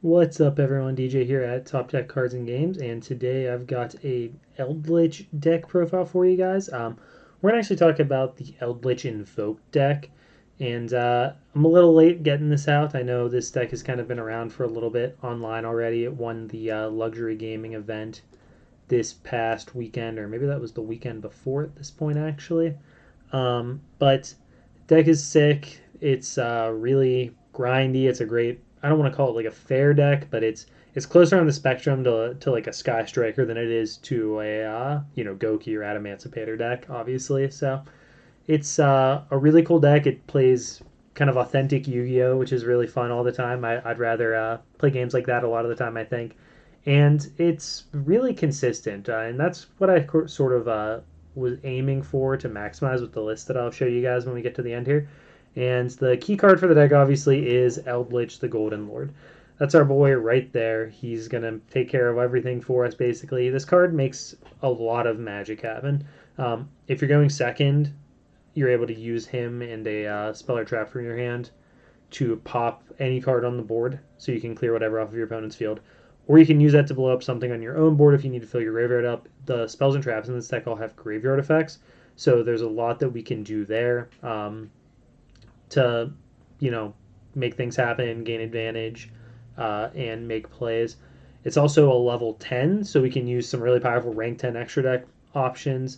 What's up, everyone? DJ here at Top Deck Cards and Games, and today I've got a Eldlich deck profile for you guys. We're gonna actually talk about the Eldlich Invoked deck, and I'm a little late getting this out. I know this deck has kind of been around for a little bit online already. It won the luxury gaming event this past weekend, or maybe that was the weekend before at this point, actually. But deck is sick. It's really grindy. It's a great. I don't want to call it like a fair deck, but it's closer on the spectrum to like a Sky Striker than it is to a Goki or Adamancipator deck, obviously. So it's a really cool deck. It plays kind of authentic Yu-Gi-Oh, which is really fun all the time. I'd rather play games like that a lot of the time, I think. And it's really consistent, and that's what I sort of was aiming for to maximize with the list that I'll show you guys when we get to the end here. And the key card for the deck obviously is Eldlich the Golden Lord. That's our boy right there. He's going to take care of everything for us, basically. This card makes a lot of magic happen. If you're going second, you're able to use him and a spell or trap from your hand to pop any card on the board so you can clear whatever off of your opponent's field. Or you can use that to blow up something on your own board if you need to fill your graveyard up. The spells and traps in this deck all have graveyard effects, so there's a lot that we can do there to, make things happen, gain advantage, and make plays. It's also a level 10, so we can use some really powerful rank 10 extra deck options.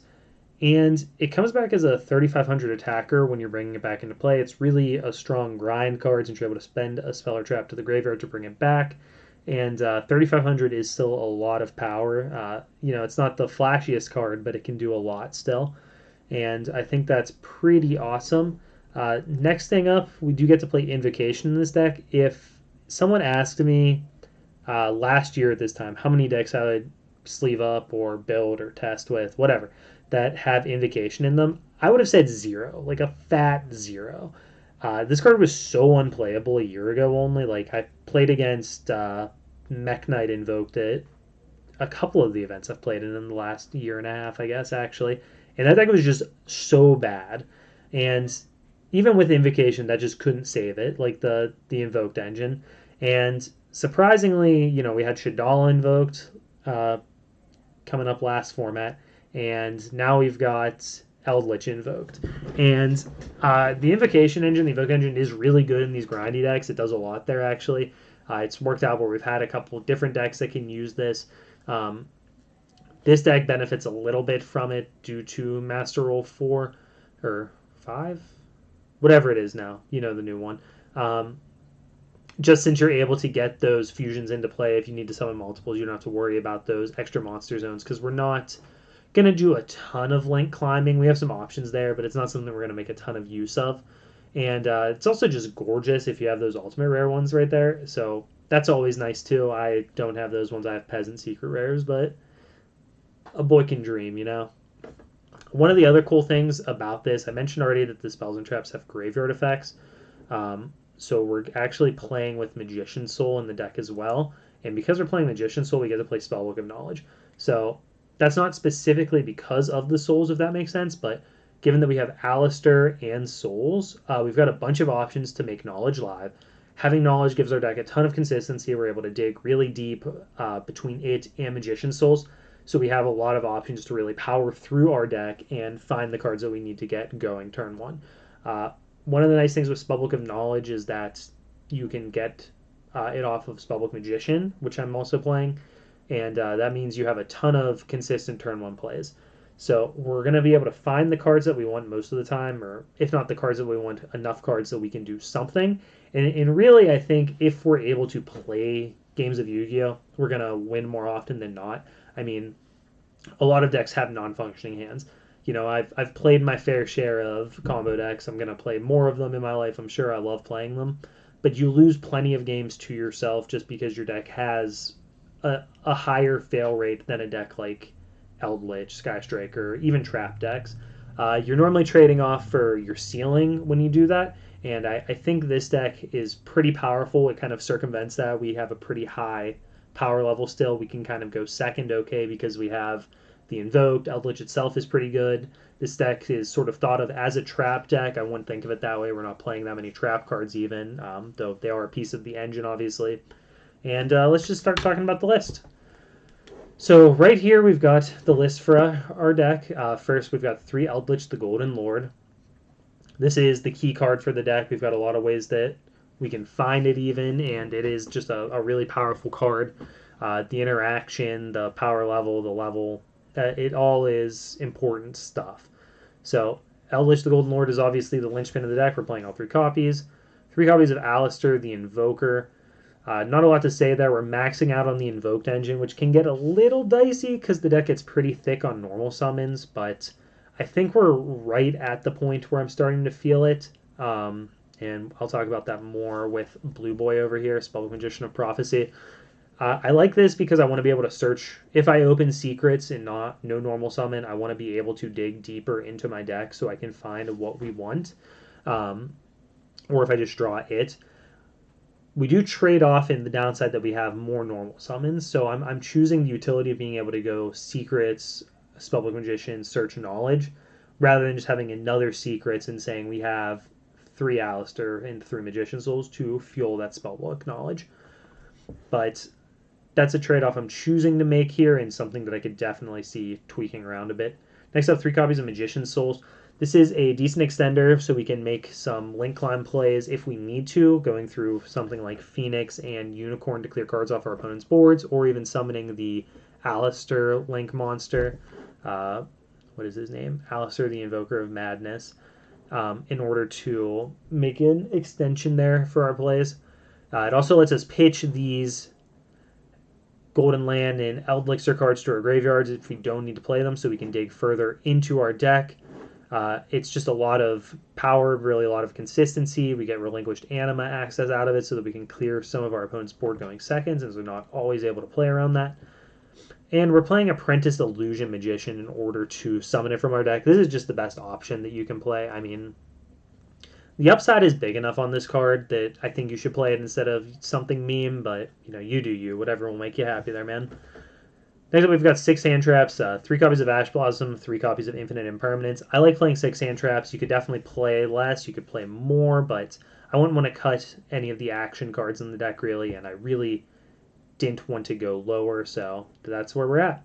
And it comes back as a 3,500 attacker when you're bringing it back into play. It's really a strong grind card since you're able to spend a spell or trap to the graveyard to bring it back. And 3,500 is still a lot of power. It's not the flashiest card, but it can do a lot still. And I think that's pretty awesome. Next thing up, we do get to play Invocation in this deck. If someone asked me last year at this time how many decks I would sleeve up or build or test with, whatever, that have Invocation in them, I would have said zero, like a fat zero. This card was so unplayable a year ago only. Like, I played against Mech Knight Invoked at a couple of the events I've played in the last year and a half, I guess, actually. And that deck was just so bad. And even with Invocation, that just couldn't save it, like the Invoked engine. And surprisingly, we had Shadala Invoked coming up last format, and now we've got Eldlich Invoked. And the Invocation engine, the Invoke engine, is really good in these grindy decks. It does a lot there, actually. It's worked out where we've had a couple different decks that can use this. This deck benefits a little bit from it due to Master Roll 4 or 5, whatever it is now, the new one. Just since you're able to get those fusions into play, if you need to summon multiples, you don't have to worry about those extra monster zones because we're not going to do a ton of link climbing. We have some options there, but it's not something we're going to make a ton of use of. And it's also just gorgeous if you have those ultimate rare ones right there. So that's always nice too. I don't have those ones. I have peasant secret rares, but a boy can dream. One of the other cool things about this, I mentioned already that the spells and traps have graveyard effects. So we're actually playing with Magician Soul in the deck as well. And because we're playing Magician Soul, we get to play Spellbook of Knowledge. So that's not specifically because of the souls, if that makes sense, but given that we have Alistair and souls, we've got a bunch of options to make knowledge live. Having knowledge gives our deck a ton of consistency. We're able to dig really deep between it and Magician Souls. So we have a lot of options to really power through our deck and find the cards that we need to get going turn one. One of the nice things with Spellbook of Knowledge is that you can get it off of Spellbook Magician, which I'm also playing, and that means you have a ton of consistent turn one plays. So we're going to be able to find the cards that we want most of the time, or if not the cards that we want, enough cards that we can do something. And really, I think if we're able to play games of Yu-Gi-Oh, we're going to win more often than not. I mean, a lot of decks have non-functioning hands. I've played my fair share of combo decks. I'm going to play more of them in my life. I'm sure I love playing them. But you lose plenty of games to yourself just because your deck has a higher fail rate than a deck like Eldlich, Sky Striker, even Trap decks. You're normally trading off for your ceiling when you do that. And I think this deck is pretty powerful. It kind of circumvents that. We have a pretty high power level still. We can kind of go second okay because we have the Invoked. Eldlich itself is pretty good. This deck is sort of thought of as a trap deck. I wouldn't think of it that way. We're not playing that many trap cards even, though they are a piece of the engine, obviously. And let's just start talking about the list. So right here we've got the list for our deck. First we've got 3 Eldlich the Golden Lord. This is the key card for the deck. We've got a lot of ways that we can find it even, and it is just a really powerful card. The interaction, the power level, the level, it all is important stuff. So Eldlich the Golden Lord is obviously the linchpin of the deck. We're playing all 3 copies. 3 copies of Alistair the Invoker. Not a lot to say there. We're maxing out on the Invoked engine, which can get a little dicey because the deck gets pretty thick on normal summons, but I think we're right at the point where I'm starting to feel it. And I'll talk about that more with Blue Boy over here, Spellbook Magician of Prophecy. I like this because I want to be able to search. If I open secrets and no normal summon, I want to be able to dig deeper into my deck so I can find what we want. Or if I just draw it. We do trade off in the downside that we have more normal summons, so I'm choosing the utility of being able to go secrets, Spellbook Magician, search knowledge, rather than just having another secrets and saying we have 3 Alistair and 3 Magician Souls to fuel that Spellbook knowledge. But that's a trade-off I'm choosing to make here and something that I could definitely see tweaking around a bit. Next up, 3 copies of Magician Souls. This is a decent extender, so we can make some link climb plays if we need to, going through something like Phoenix and Unicorn to clear cards off our opponent's boards, or even summoning the Alistair link monster. What is his name? Alistair the Invoker of Madness, in order to make an extension there for our plays. It also lets us pitch these Golden Land and Eldlich cards to our graveyards if we don't need to play them, so we can dig further into our deck. It's just a lot of power, really a lot of consistency. We get relinquished anima access out of it so that we can clear some of our opponent's board going second, since we're not always able to play around that. And we're playing Apprenticed Illusion Magician in order to summon it from our deck. This is just the best option that you can play. I mean, the upside is big enough on this card that I think you should play it instead of something meme, but you do you. Whatever will make you happy there, man. Next up, we've got 6 hand traps, 3 copies of Ash Blossom, 3 copies of Infinite Impermanence. I like playing 6 hand traps. You could definitely play less, you could play more, but I wouldn't want to cut any of the action cards in the deck, really, and I really didn't want to go lower, so that's where we're at.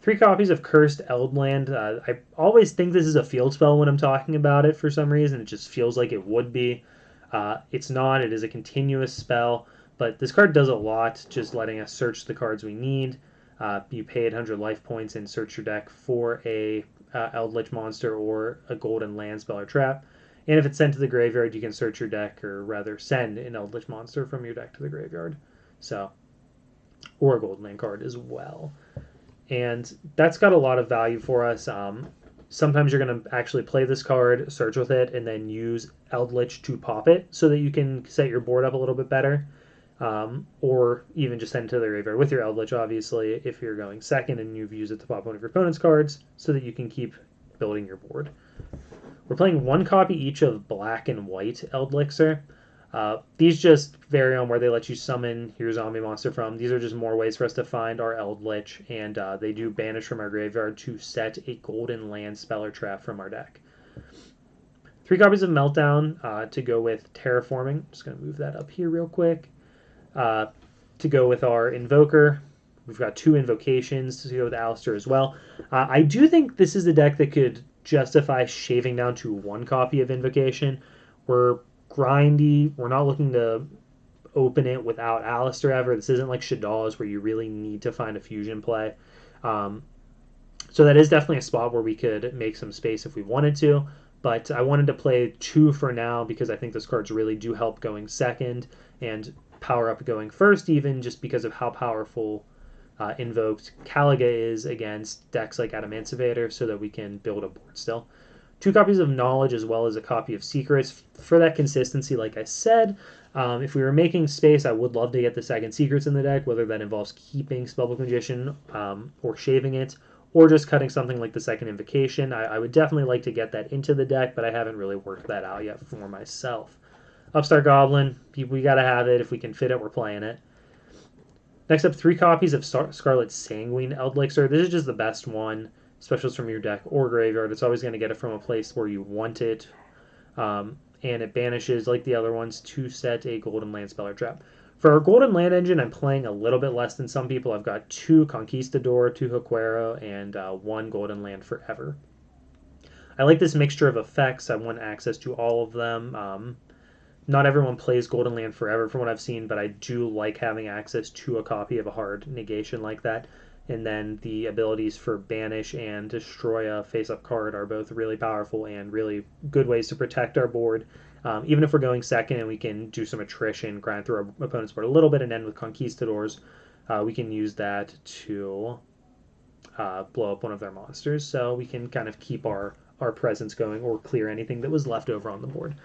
3 copies of Cursed Eldland. I always think this is a field spell when I'm talking about it for some reason. It just feels like it would be. It's not. It is a continuous spell, but this card does a lot, just letting us search the cards we need. You pay 800 life points and search your deck for a Eldlich monster or a Golden Land spell or trap. And if it's sent to the graveyard, you can search your deck, or rather send an Eldlich monster from your deck to the graveyard. So, or a Golden Land card as well. And that's got a lot of value for us. Sometimes you're going to actually play this card, search with it, and then use Eldlich to pop it so that you can set your board up a little bit better. Or even just send it to the graveyard with your Eldlich, obviously, if you're going second and you've used it to pop one of your opponent's cards, so that you can keep building your board. We're playing 1 copy each of Black and White Eldlixir. These just vary on where they let you summon your zombie monster from. These are just more ways for us to find our Eldlich, and they do banish from our graveyard to set a Golden Land spell or trap from our deck. 3 copies of Meltdown to go with Terraforming. Just going to move that up here real quick. To go with our Invoker. We've got 2 invocations to go with Alistair as well. I do think this is a deck that could justify shaving down to 1 copy of Invocation. We're grindy. We're not looking to open it without Alistair ever. This isn't like Shadal's where you really need to find a fusion play. So that is definitely a spot where we could make some space if we wanted to. But I wanted to play 2 for now because I think those cards really do help going second and power up going first, even just because of how powerful Invoked Caliga is against decks like Adamancivator, so that we can build a board still. 2 copies of Knowledge as well as a copy of Secrets for that consistency, like I said. If we were making space, I would love to get the second Secrets in the deck, whether that involves keeping Spellbook Magician or shaving it, or just cutting something like the second Invocation. I would definitely like to get that into the deck, but I haven't really worked that out yet for myself. Upstart Goblin, we got to have it. If we can fit it, we're playing it. Next up, 3 copies of Scarlet Sanguine Eldlixir. This is just the best one. Specials from your deck or graveyard. It's always going to get it from a place where you want it. And it banishes, like the other ones, to set a Golden Land spell or trap. For our Golden Land engine, I'm playing a little bit less than some people. I've got 2 Conquistador, 2 Huequero, and 1 Golden Land Forever. I like this mixture of effects. I want access to all of them. Not everyone plays Golden Land Forever from what I've seen, but I do like having access to a copy of a hard negation like that. And then the abilities for Banish and Destroy a face-up card are both really powerful and really good ways to protect our board. Even if we're going second and we can do some attrition, grind through our opponent's board a little bit, and end with Conquistadors, we can use that to blow up one of their monsters. So we can kind of keep our presence going or clear anything that was left over on the board.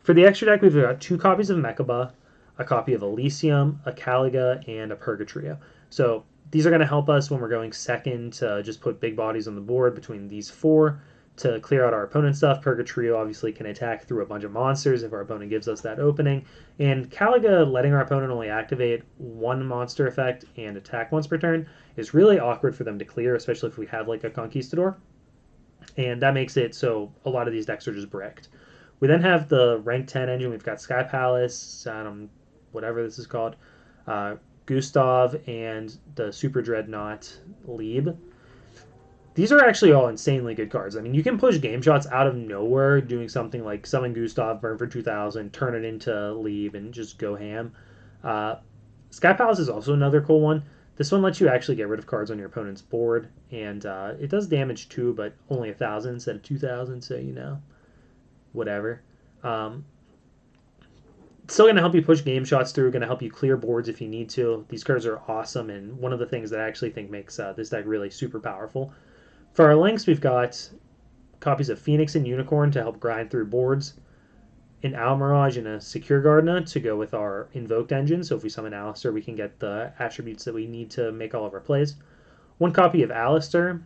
For the extra deck, we've got 2 copies of Mechaba, a copy of Elysium, a Caliga, and a Purgatrio. So these are going to help us when we're going second to just put big bodies on the board between these 4 to clear out our opponent's stuff. Purgatrio obviously can attack through a bunch of monsters if our opponent gives us that opening. And Caliga, letting our opponent only activate 1 monster effect and attack once per turn, is really awkward for them to clear, especially if we have like a Conquistador. And that makes it so a lot of these decks are just bricked. We then have the rank 10 engine. We've got Sky Palace, whatever this is called, Gustav, and the Super Dreadnought Lieb. These are actually all insanely good cards. I mean, you can push game shots out of nowhere doing something like summon Gustav, burn for 2,000, turn it into Lieb, and just go ham. Sky Palace is also another cool one. This one lets you actually get rid of cards on your opponent's board, and it does damage too, but only 1,000 instead of 2,000, so whatever. Still going to help you push game shots through, going to help you clear boards if you need to. These cards are awesome, and one of the things that I actually think makes this deck really super powerful. For our links, we've got copies of Phoenix and Unicorn to help grind through boards, an Almirage and a Secure Gardena to go with our Invoked engine, so if we summon Alistair, we can get the attributes that we need to make all of our plays. 1 copy of Alistair,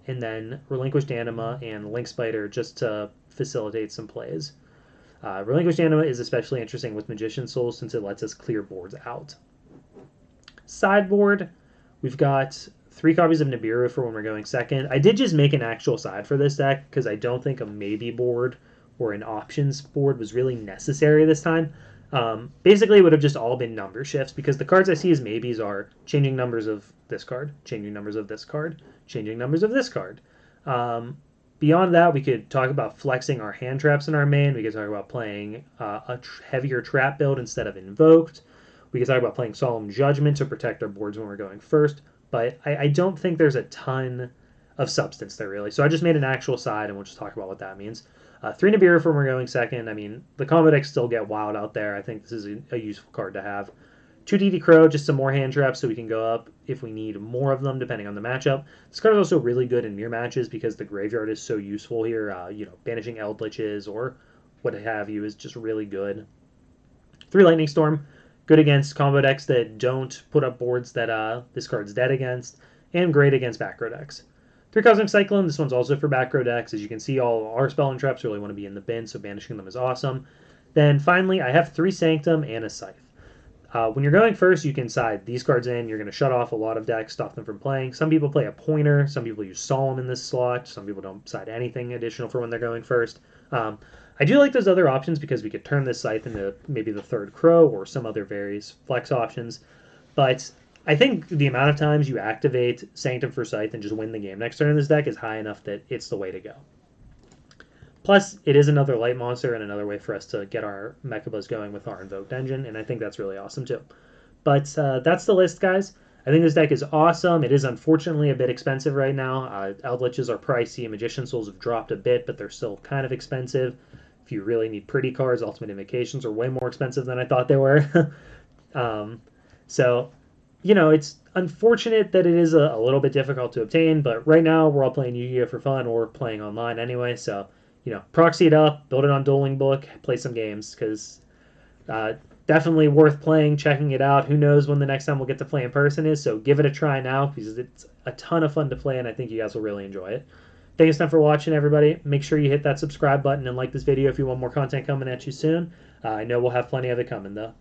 and then Relinquished Anima and Link Spider just to facilitate some plays. Relinquished Anima is especially interesting with Magician Souls since it lets us clear boards out. Sideboard, we've got 3 copies of Nibiru for when we're going second. I did just make an actual side for this deck because I don't think a maybe board or an options board was really necessary this time. Basically, it would have just all been number shifts because the cards I see as maybes are changing numbers of this card, changing numbers of this card, changing numbers of this card. Beyond that, we could talk about flexing our hand traps in our main. We could talk about playing a heavier trap build instead of Invoked. We could talk about playing Solemn Judgment to protect our boards when we're going first. But I don't think there's a ton of substance there, really. So I just made an actual side, and we'll just talk about what that means. 3 Nibiru for when we're going second. I mean, the combo decks still get wild out there. I think this is a useful card to have. 2 DD Crow, just some more hand traps so we can go up if we need more of them, depending on the matchup. This card is also really good in mirror matches because the graveyard is so useful here. Banishing Eldliches or what have you is just really good. 3 Lightning Storm, good against combo decks that don't put up boards that this card's dead against, and great against back row decks. 3 Cosmic Cyclone, this one's also for back row decks. As you can see, all our spell and traps really want to be in the bin, so banishing them is awesome. Then finally, I have 3 Sanctum and a Scythe. When you're going first, you can side these cards in. You're going to shut off a lot of decks, stop them from playing. Some people play a Pointer. Some people use Solemn in this slot. Some people don't side anything additional for when they're going first. I do like those other options because we could turn this Scythe into maybe the 3rd Crow or some other various flex options. But I think the amount of times you activate Sanctum for Scythe and just win the game next turn in this deck is high enough that it's the way to go. Plus, it is another light monster and another way for us to get our Mechabuzz going with our Invoked engine, and I think that's really awesome too. But that's the list, guys. I think this deck is awesome. It is unfortunately a bit expensive right now. Eldliches are pricey, Magician Souls have dropped a bit, but they're still kind of expensive. If you really need pretty cards, Ultimate Invocations are way more expensive than I thought they were. So, it's unfortunate that it is a little bit difficult to obtain, but right now we're all playing Yu-Gi-Oh! For fun or playing online anyway, so proxy it up, build it on Dueling Book, play some games, because definitely worth playing, checking it out. Who knows when the next time we'll get to play in person is, so give it a try now, because it's a ton of fun to play, and I think you guys will really enjoy it. Thanks for watching, everybody. Make sure you hit that subscribe button and like this video if you want more content coming at you soon. I know we'll have plenty of it coming, though.